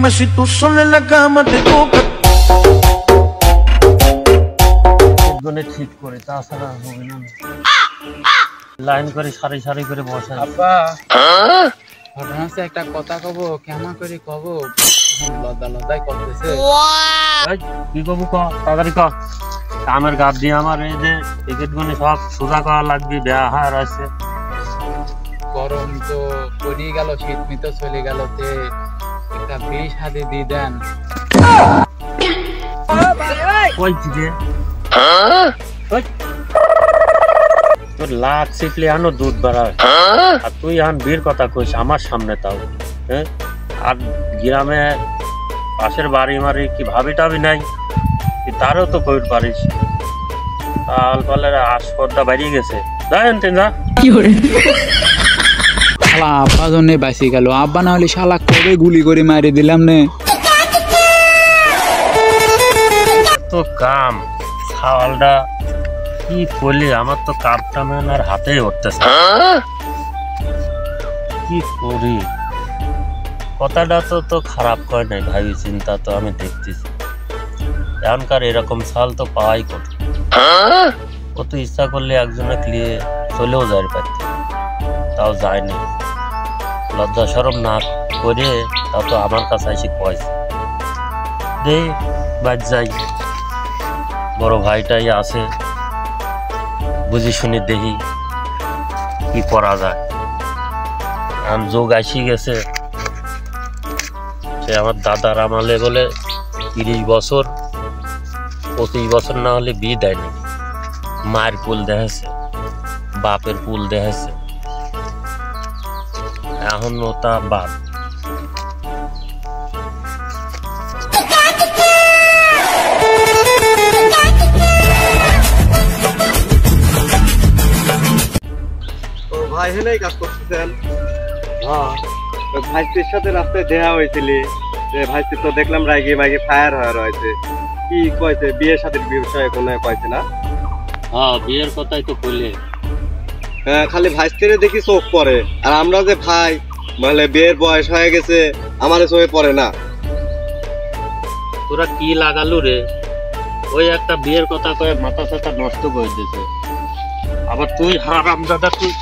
Dime si tú sola en la cama te toca. গনে ঠিক করে তাছাড়া হবে না লাইন করে সারি সারি করে বসে আব্বা ঘটনা একটা কথা কব কেমন করে কব লজ্জা লজ্জাই করতেছে এই কি কব ক তাড়াতাড়ি ক কামের গাব দিয়ে আমার এই যে টিকিট গুলো সব সোজা করা লাগবে ব্যবহার আছে গরম তো পড়ে গেল শীত মিতো চলে গেল তে একটা বিষ হাতে দিয়ে দেন কই দিবে তোর লাখ শিখলে আনো দুধ বাড়ায় আর তুই আন বীর কথা কইস আমার সামনে তাও হ্যাঁ আর গ্রামে পাশের বাড়ি মারি কি ভাবি টাবি নাই তুই তারও তো কইট পারিস তাল পালের আসপর্দা বাড়িয়ে গেছে যাই যা কি করে শালা আব্বা জন্য বাঁচি গেল আব্বা না হলে শালা কবে গুলি করে মারি দিলাম নে তো কাম ছাওয়ালটা কি করলি আমার তো কাপটা মেন আর হাতেই উঠতেছে কি করি কথাটা তো খারাপ করে নাই ভাবি চিন্তা তো আমি দেখতেছি এখনকার এরকম ছাল তো পাওয়াই কঠিন ও তো ইচ্ছা করলে একজনে ক্লিয়ে চলেও যায় পারত তাও যায়নি লজ্জা সরম না করে তা তো আমার কাছে এসে কয়েছে দে বাদ যাই বড় ভাইটাই আছে বুঝি শুনি দেখি কি করা যায় এখন যোগ আসি গেছে সে আমার দাদার আমলে বলে 30 বছর 25 বছর না হলে বিয়ে দেয় নাকি মায়ের কুল দেখেছে বাপের কুল দেখেছে এখন ওটা বাদ ভাই হেলেই কাজ করতেছেন হ্যাঁ ভাইস্তির সাথে রাস্তায় দেখা হয়েছিলি যে ভাইস্তি তো দেখলাম রাগে মাইগে ফায়ার হয়ে রয়েছে কি কয়েছে বিয়ের সাথে বিষয়ে কোনো কয়েছে না হ্যাঁ বিয়ের কথাই তো বললে হ্যাঁ খালি ভাইস্তিরে দেখি চোখ পড়ে আর আমরা যে ভাই মানে বিয়ের বয়স হয়ে গেছে আমাদের চোখে পড়ে না তোরা কি লাগালু রে ওই একটা বিয়ের কথা কয়ে মাথা সাথা নষ্ট করে দিয়েছে আবার তুই হারামজাদা তুই